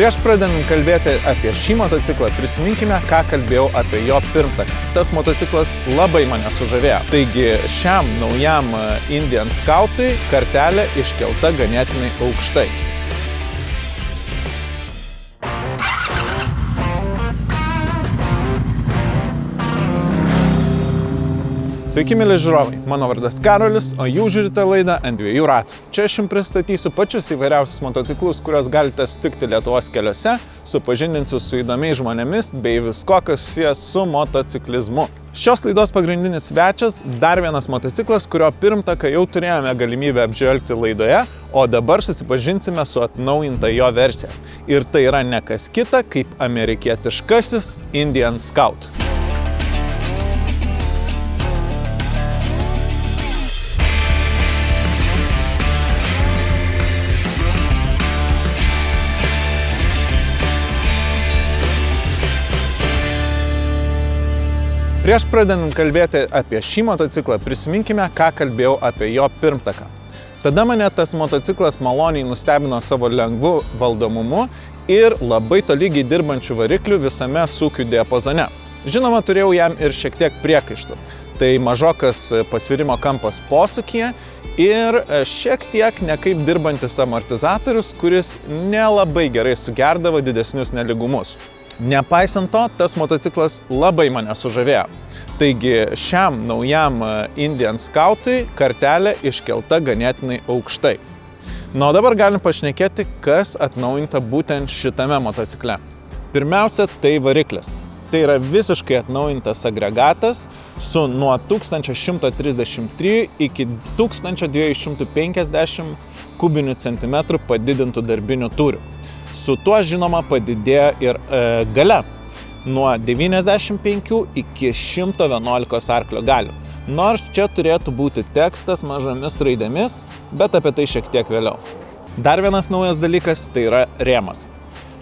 Prieš pradedant kalbėti apie šį motociklą, prisiminkime, ką kalbėjau apie jo pirmtaką. Tas motociklas labai mane sužavėjo. Taigi šiam naujam Indian Scout'ui kartelė iškelta ganėtinai aukštai. Sveiki, mėly žiūrovai, mano vardas Karolis, o jūs žiūrite laidą ant dviejų ratų. Čia aš jums pristatysiu pačius įvairiausius motociklus, kuriuos galite sutikti Lietuvos keliuose, supažindinsiu su įdomiais žmonėmis bei visko, kas susijęs su motociklizmu. Šios laidos pagrindinis svečias – dar vienas motociklas, kurio pirmtaką jau turėjome galimybę apžvelgti laidoje, o dabar susipažinsime su atnaujinta jo versija. Ir tai yra ne kas kita, kaip amerikietiškasis Indian Scout. Prieš pradedant kalbėti apie šį motociklą, prisiminkime, ką kalbėjau apie jo pirmtaką. Tada mane tas motociklas maloniai nustebino savo lengvu valdomumu ir labai tolygiai dirbančių variklių visame sūkių diapazone. Žinoma, turėjau jam ir šiek tiek priekaištų. Tai mažokas pasvirimo kampas posūkyje ir šiek tiek nekaip dirbantis amortizatorius, kuris nelabai gerai sugerdavo didesnius nelygumus. Nepaisant to, tas motociklas labai mane sužavėjo. Taigi šiam naujam Indian Scout'ui kartelė iškelta ganėtinai aukštai. O dabar galim pašnekėti, kas atnaujinta būtent šitame motocikle. Pirmiausia, tai variklis. Tai yra visiškai atnaujintas agregatas su nuo 1133 iki 1250 kubinių centimetrų padidintų darbinių tūrių. Su tuo, žinoma, padidėjo ir galia nuo 95 iki 111 arklio galių. Nors čia turėtų būti tekstas mažomis raidėmis, bet apie tai šiek tiek vėliau. Dar vienas naujas dalykas – tai yra rėmas.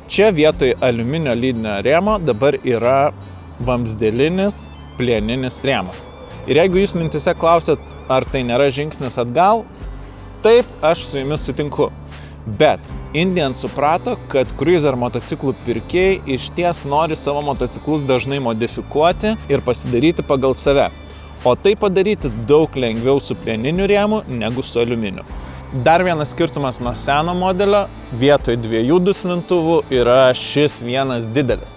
Čia vietoj aliuminio lydinio rėmo dabar yra vamzdelinis plieninis rėmas. Ir jeigu jūs mintyse klausėt, ar tai nėra žingsnis atgal, taip, aš su jumis sutinku. Bet Indian suprato, kad cruiser motociklų pirkėjai išties nori savo motociklus dažnai modifikuoti ir pasidaryti pagal save. O tai padaryti daug lengviau su plieniniu rėmu negu su aliuminiu. Dar vienas skirtumas nuo seno modelio, vietoj dviejų duslintuvų yra šis vienas didelis.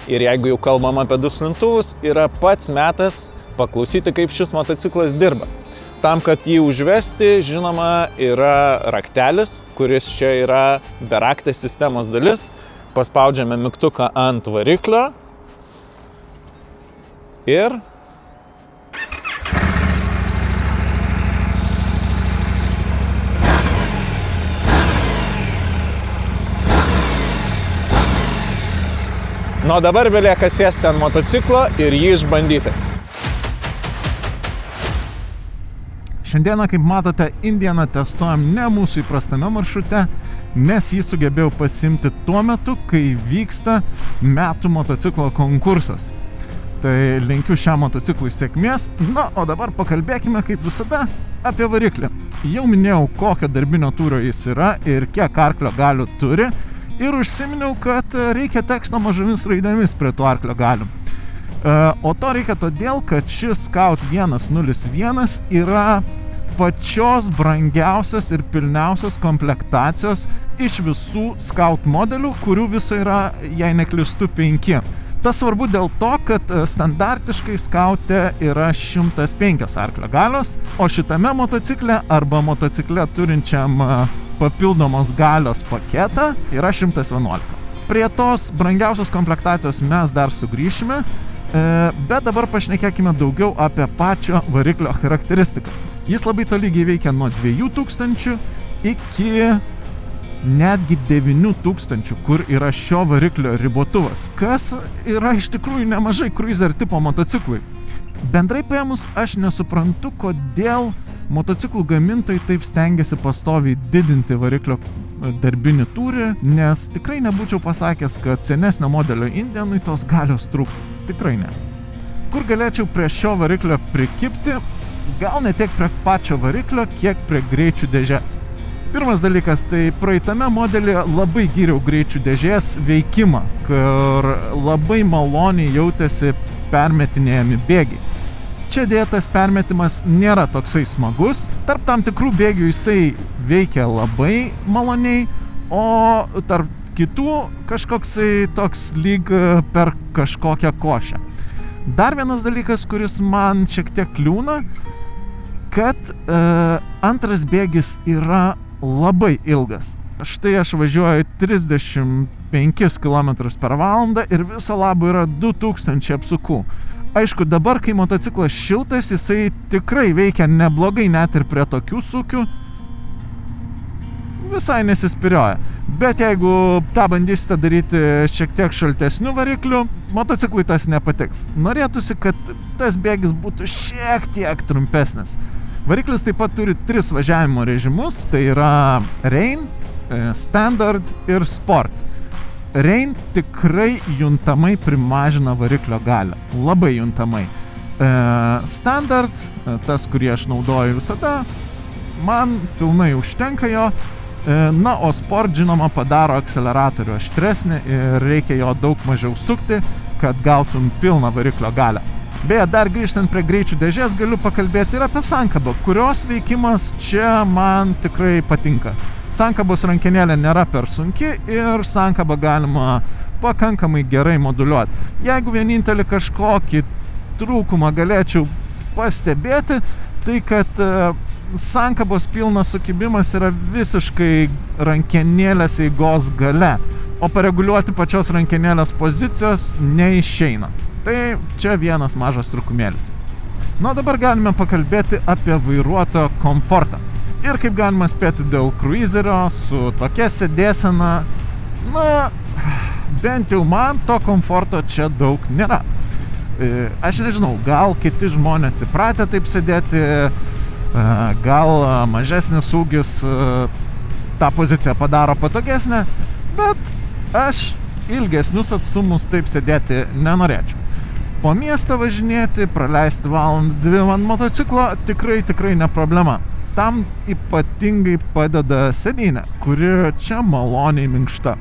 Ir jeigu jau kalbam apie duslintuvus, yra pats metas paklausyti, kaip šis motociklas dirba. Tam, kad jį užvesti, žinoma, yra raktelis, kuris čia yra beraktės sistemos dalis. Paspaudžiame mygtuką ant variklio ir dabar belieka sėsti ant motociklo ir jį išbandyti. Šiandieną, kaip matote, Indianą testuojam ne mūsų įprastame maršrute, nes jį sugebėjau pasiimti tuo metu, kai vyksta metų motociklo konkursas. Tai linkiu šiam motociklui sėkmės. O dabar pakalbėkime, kaip visada, apie variklį. Jau minėjau, kokio darbinio tūrio jis yra ir kiek arklio galių turi. Ir užsiminiau, kad reikia teksto mažomis raidėmis prie tų arklio galių. O to reikia todėl, kad šis Scout 101 yra pačios brangiausios ir pilniausios komplektacijos iš visų Scout modelių, kurių viso yra, jei neklystu, 5. Tas svarbu dėl to, kad standartiškai Scout'e yra 105 arklio galios, o šitame motocikle arba motocikle turinčiam papildomos galios paketą yra 111. Prie tos brangiausios komplektacijos mes dar sugrįšime, bet dabar pašnekėkime daugiau apie pačio variklio charakteristikas. Jis labai tolygiai veikia nuo 2000 iki netgi 9000, kur yra šio variklio ribotuvas, kas yra iš tikrųjų nemažai cruiser tipo motociklui. Bendrai paėmus, aš nesuprantu, kodėl motociklų gamintojai taip stengiasi pastoviai didinti variklio darbinį tūrį, nes tikrai nebūčiau pasakęs, kad senesnio modelio Indianui tos galios trūktų. Tikrai ne. Kur galėčiau prie šio variklio prikibti? Gal ne tiek prie pačio variklio, kiek prie greičių dėžės. Pirmas dalykas, tai praeitame modelį labai gyriau greičių dėžės veikimą, kur labai maloniai jautėsi permetinėjami bėgiai. Čia dėja tas permetimas nėra toksai smagus, tarp tam tikrų bėgių jisai veikia labai maloniai, o tarp kitų kažkoksai toks lyg per kažkokią košę. Dar vienas dalykas, kuris man šiek tiek kliūna, kad antras bėgis yra labai ilgas. Štai aš važiuoju 35 km/h ir viso labo yra 2000 apsukų. Aišku, dabar, kai motociklas šiltas, jisai tikrai veikia neblogai net ir prie tokių sukių. Visai nesispirioja. Bet jeigu tą bandysite daryti šiek tiek šaltesnių variklių, motociklui tas nepatiks. Norėtųsi, kad tas bėgis būtų šiek tiek trumpesnis. Variklis taip pat turi 3 važiavimo režimus, tai yra Rain, Standard ir Sport. Rain tikrai juntamai primažina variklio galią, labai juntamai. Standard, tas, kurį aš naudoju visada, man pilnai užtenka jo. Na, o Sport, žinoma, padaro akceleratorių aštresnį ir reikia jo daug mažiau sukti, kad gautum pilną variklio galią. Beje, dar grįžtant prie greičių dėžės, galiu pakalbėti ir apie sankabą, kurios veikimas čia man tikrai patinka. Sankabos rankenėlė nėra per sunki ir sankabą galima pakankamai gerai moduliuoti. Jeigu vienintelį kažkokį trūkumą galėčiau pastebėti, tai kad sankabos pilnas sukibimas yra visiškai rankenėlės eigos gale, o pareguliuoti pačios rankenėlės pozicijos neišeina. Tai čia vienas mažas trūkumėlis. Nu, dabar galime pakalbėti apie vairuotojo komfortą. Ir kaip galima spėti dėl cruiserio su tokia sėdėsena, na, bent jau man to komforto čia daug nėra. Aš nežinau, gal kiti žmonės įpratę taip sėdėti, gal mažesnis ūgis tą poziciją padaro patogesnę, bet aš ilgesnius atstumus taip sėdėti nenorėčiau. Po miestą važinėti, praleisti valandą 2 ant motociklo tikrai ne problema. Tam ypatingai padeda sėdynė, kuri čia maloniai minkšta.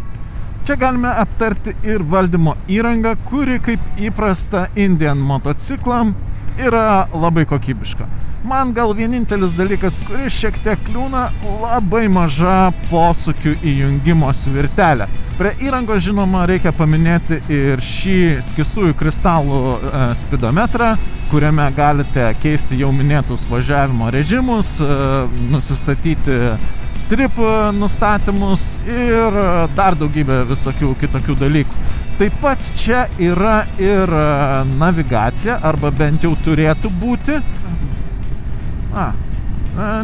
Čia galime aptarti ir valdymo įrangą, kuri kaip įprasta Indian motociklam yra labai kokybiška. Man gal vienintelis dalykas, kuris šiek tiek kliūna, labai maža posūkių įjungimo svirtelė. Prie įrangos, žinoma, reikia paminėti ir šį skystųjų kristalų spidometrą, kuriame galite keisti jau minėtus važiavimo režimus, nusistatyti trip nustatymus ir dar daugybę visokių kitokių dalykų. Taip pat čia yra ir navigacija, arba bent jau turėtų būti.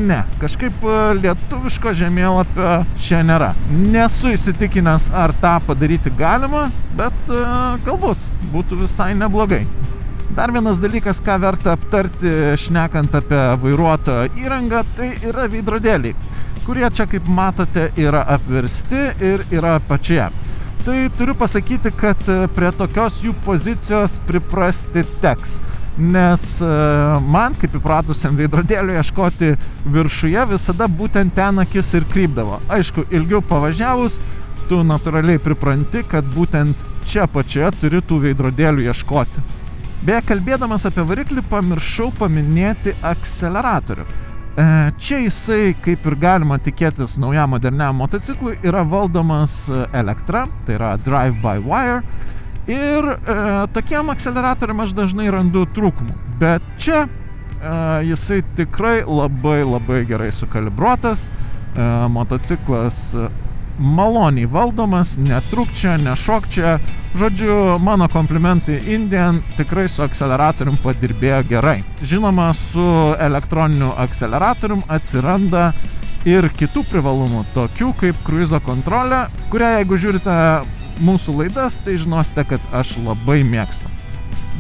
Ne, kažkaip lietuviško žemėlapio čia nėra. Nesu įsitikinęs, ar tą padaryti galima, bet galbūt būtų visai neblogai. Dar vienas dalykas, ką verta aptarti šnekant apie vairuotojo įrangą, tai yra veidrodėliai, kurie čia, kaip matote, yra apversti ir yra apačioje. Tai turiu pasakyti, kad prie tokios jų pozicijos priprasti teks. Nes man, kaip įpratusiam veidrodėlių ieškoti viršuje, visada būtent ten akis ir krypdavo. Aišku, ilgiau pavažiavus, tu natūraliai pripranti, kad būtent čia pačioje turi tų veidrodėlių ieškoti. Beje, kalbėdamas apie variklį, pamiršau paminėti akceleratorių. Čia jisai, kaip ir galima tikėtis naujam moderniam motociklui, yra valdomas elektra, tai yra drive-by-wire. Ir tokiem akceleratoriam aš dažnai randu trūkumų. Bet čia jisai tikrai labai gerai sukalibruotas. Motociklas maloniai valdomas, netrūkčia, nešokčia. Žodžiu, mano komplimentai Indian, tikrai su akceleratorium padirbėjo gerai. Žinoma, su elektroniniu akceleratorium atsiranda ir kitų privalumų, tokių kaip kruizo kontrolė, kurią jeigu žiūrite mūsų laidas, tai žinosite, kad aš labai mėgstu.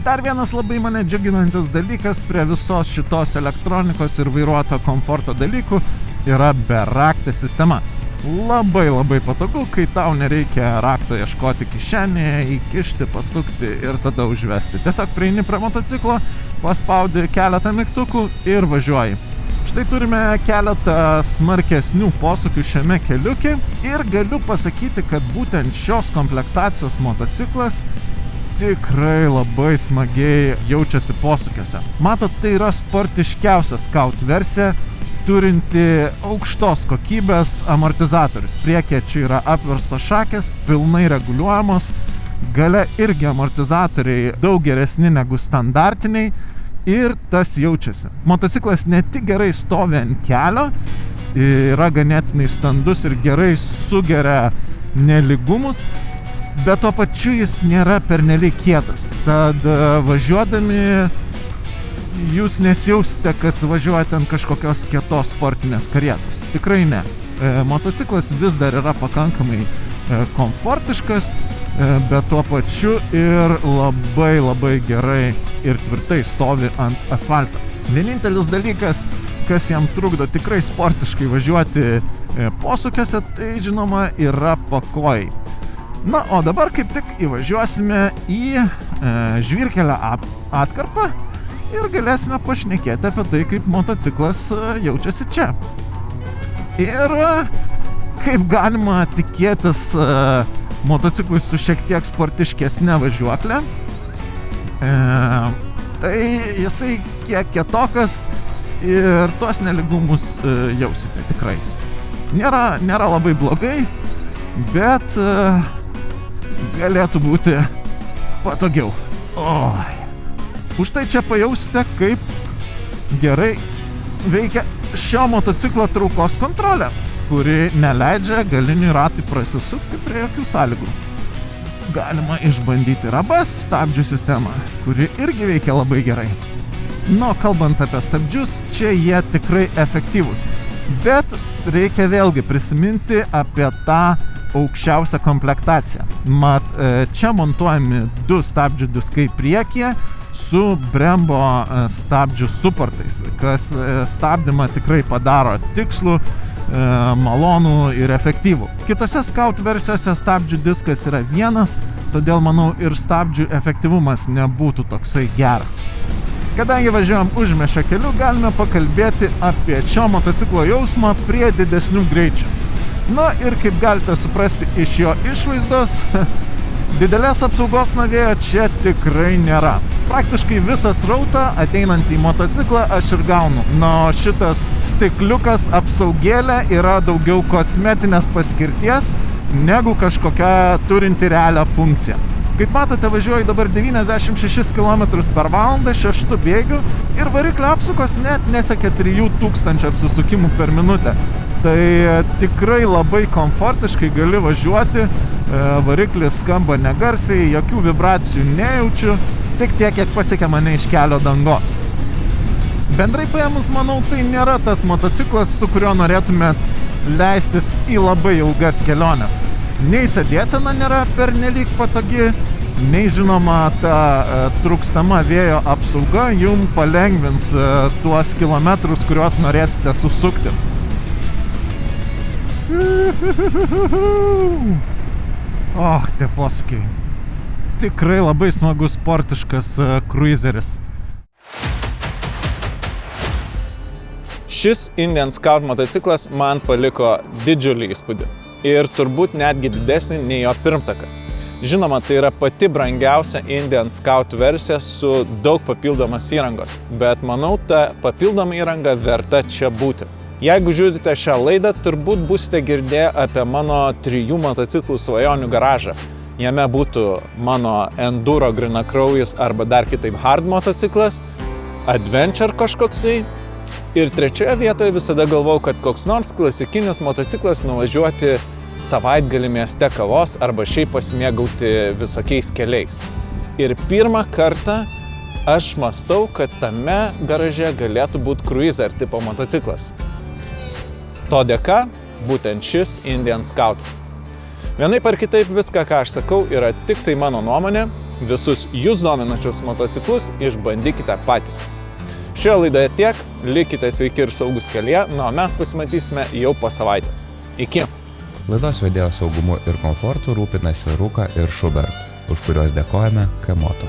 Dar vienas labai mane džiuginantis dalykas prie visos šitos elektronikos ir vairuotojo komforto dalykų yra beraktė sistema. Labai patogu, kai tau nereikia rakto ieškoti kišenėje, įkišti, pasukti ir tada užvesti. Tiesiog prieini prie motociklo, paspaudi keletą mygtukų ir važiuoji. Štai turime keletą smarkesnių posūkių šiame keliuke ir galiu pasakyti, kad būtent šios komplektacijos motociklas tikrai labai smagiai jaučiasi posūkiuose. Matot, tai yra sportiškiausia Scout versija, turinti aukštos kokybės amortizatorius. Priekyje čia yra apverstos šakės, pilnai reguliuojamos, gale irgi amortizatoriai daug geresni negu standartiniai ir tas jaučiasi. Motociklas ne tik gerai stovi ant kelio, yra ganėtinai standus ir gerai sugeria neligumus, bet tuo pačiu jis nėra pernelyg kietas. Tad važiuodami jūs nesijausite, kad važiuojate ant kažkokios kietos sportinės karietos. Tikrai ne. Motociklas vis dar yra pakankamai komfortiškas, bet tuo pačiu ir labai gerai ir tvirtai stovi ant asfalto. Vienintelis dalykas, kas jam trukdo tikrai sportiškai važiuoti posūkiuose, tai žinoma yra pakojai. Na, o dabar kaip tik įvažiuosime į žvyrkelio atkarpą ir galėsime pašnekėti apie tai, kaip motociklas jaučiasi čia. Ir kaip galima tikėtis motociklui su šiek tiek sportiškesne važiuoklė, tai jisai kiek kietokas ir tuos neligumus jausite tikrai. Nėra labai blogai, bet galėtų būti patogiau. Oi. Užtai čia pajausite, kaip gerai veikia šio motociklo traukos kontrolė, kuri neleidžia galiniui ratui prasisukti prie jokių sąlygų. Galima išbandyti ir ABS stabdžių sistemą, kuri irgi veikia labai gerai. Nu, kalbant apie stabdžius, čia jie tikrai efektyvūs, bet reikia vėlgi prisiminti apie tą aukščiausią komplektaciją. Mat, čia montuojami 2 stabdžių diskai priekyje su Brembo stabdžių suportais, kas stabdymą tikrai padaro tikslų, malonų ir efektyvų. Kitose Scout versijose stabdžių diskas yra vienas, todėl manau ir stabdžių efektyvumas nebūtų toksai geras. Kadangi važiuojam užmiesčio keliu, galime pakalbėti apie šio motociklo jausmą prie didesnių greičių. Na ir kaip galite suprasti iš jo išvaizdos, didelės apsaugos nuo vėjo čia tikrai nėra. Praktiškai visą srautą ateinant į motociklą aš ir gaunu. Na, šitas stikliukas apsaugėlė yra daugiau kosmetinės paskirties negu kažkokia turinti realią funkciją. Kaip matote, važiuoju dabar 96 km/h 6 bėgių ir variklio apsukos net nesiekia 3000 apsisukimų per minutę. Tai tikrai labai komfortiškai gali važiuoti, variklis skamba negarsiai, jokių vibracijų nejaučiu, tik tiek, kiek pasiekia mane iš kelio dangos. Bendrai paėmus, manau, tai nėra tas motociklas, su kuriuo norėtumėt leistis į labai ilgas keliones. Nei sėdėsena nėra pernelyg patogi, nei žinoma ta trūkstama vėjo apsauga jum palengvins tuos kilometrus, kuriuos norėsite susukti. Tie posūkiai. Tikrai labai smagus sportiškas cruiseris. Šis Indian Scout motociklas man paliko didžiulį įspūdį ir turbūt netgi didesnį nei jo pirmtakas. Žinoma, tai yra pati brangiausia Indian Scout versija su daug papildomos įrangos, bet manau, ta papildoma įranga verta čia būti. Jeigu žiūrite šią laidą, turbūt būsite girdėję apie mano 3 motociklų svajonių garažą. Jame būtų mano enduro grynakraujis arba dar kitaip hard motociklas, adventure kažkoksai. Ir 3 vietoje visada galvojau, kad koks nors klasikinis motociklas nuvažiuoti savaitgalį mieste kavos arba šiaip pasimėgauti visokiais keliais. Ir pirmą kartą aš mąstau, kad tame garaže galėtų būti cruiser tipo motociklas. To dėka būtent šis Indian Scoutas. Vienaip ar kitaip viską, ką aš sakau, yra tik tai mano nuomonė. Visus jūs dominančius motociklus išbandykite patys. Šioje laidoje tiek, likite sveiki ir saugus kelyje, o mes pasimatysime jau po savaitės. Iki! Laidos vedėjo saugumu ir komfortu rūpinasi Rūka ir Schubert, už kuriuos dėkojame K-Moto.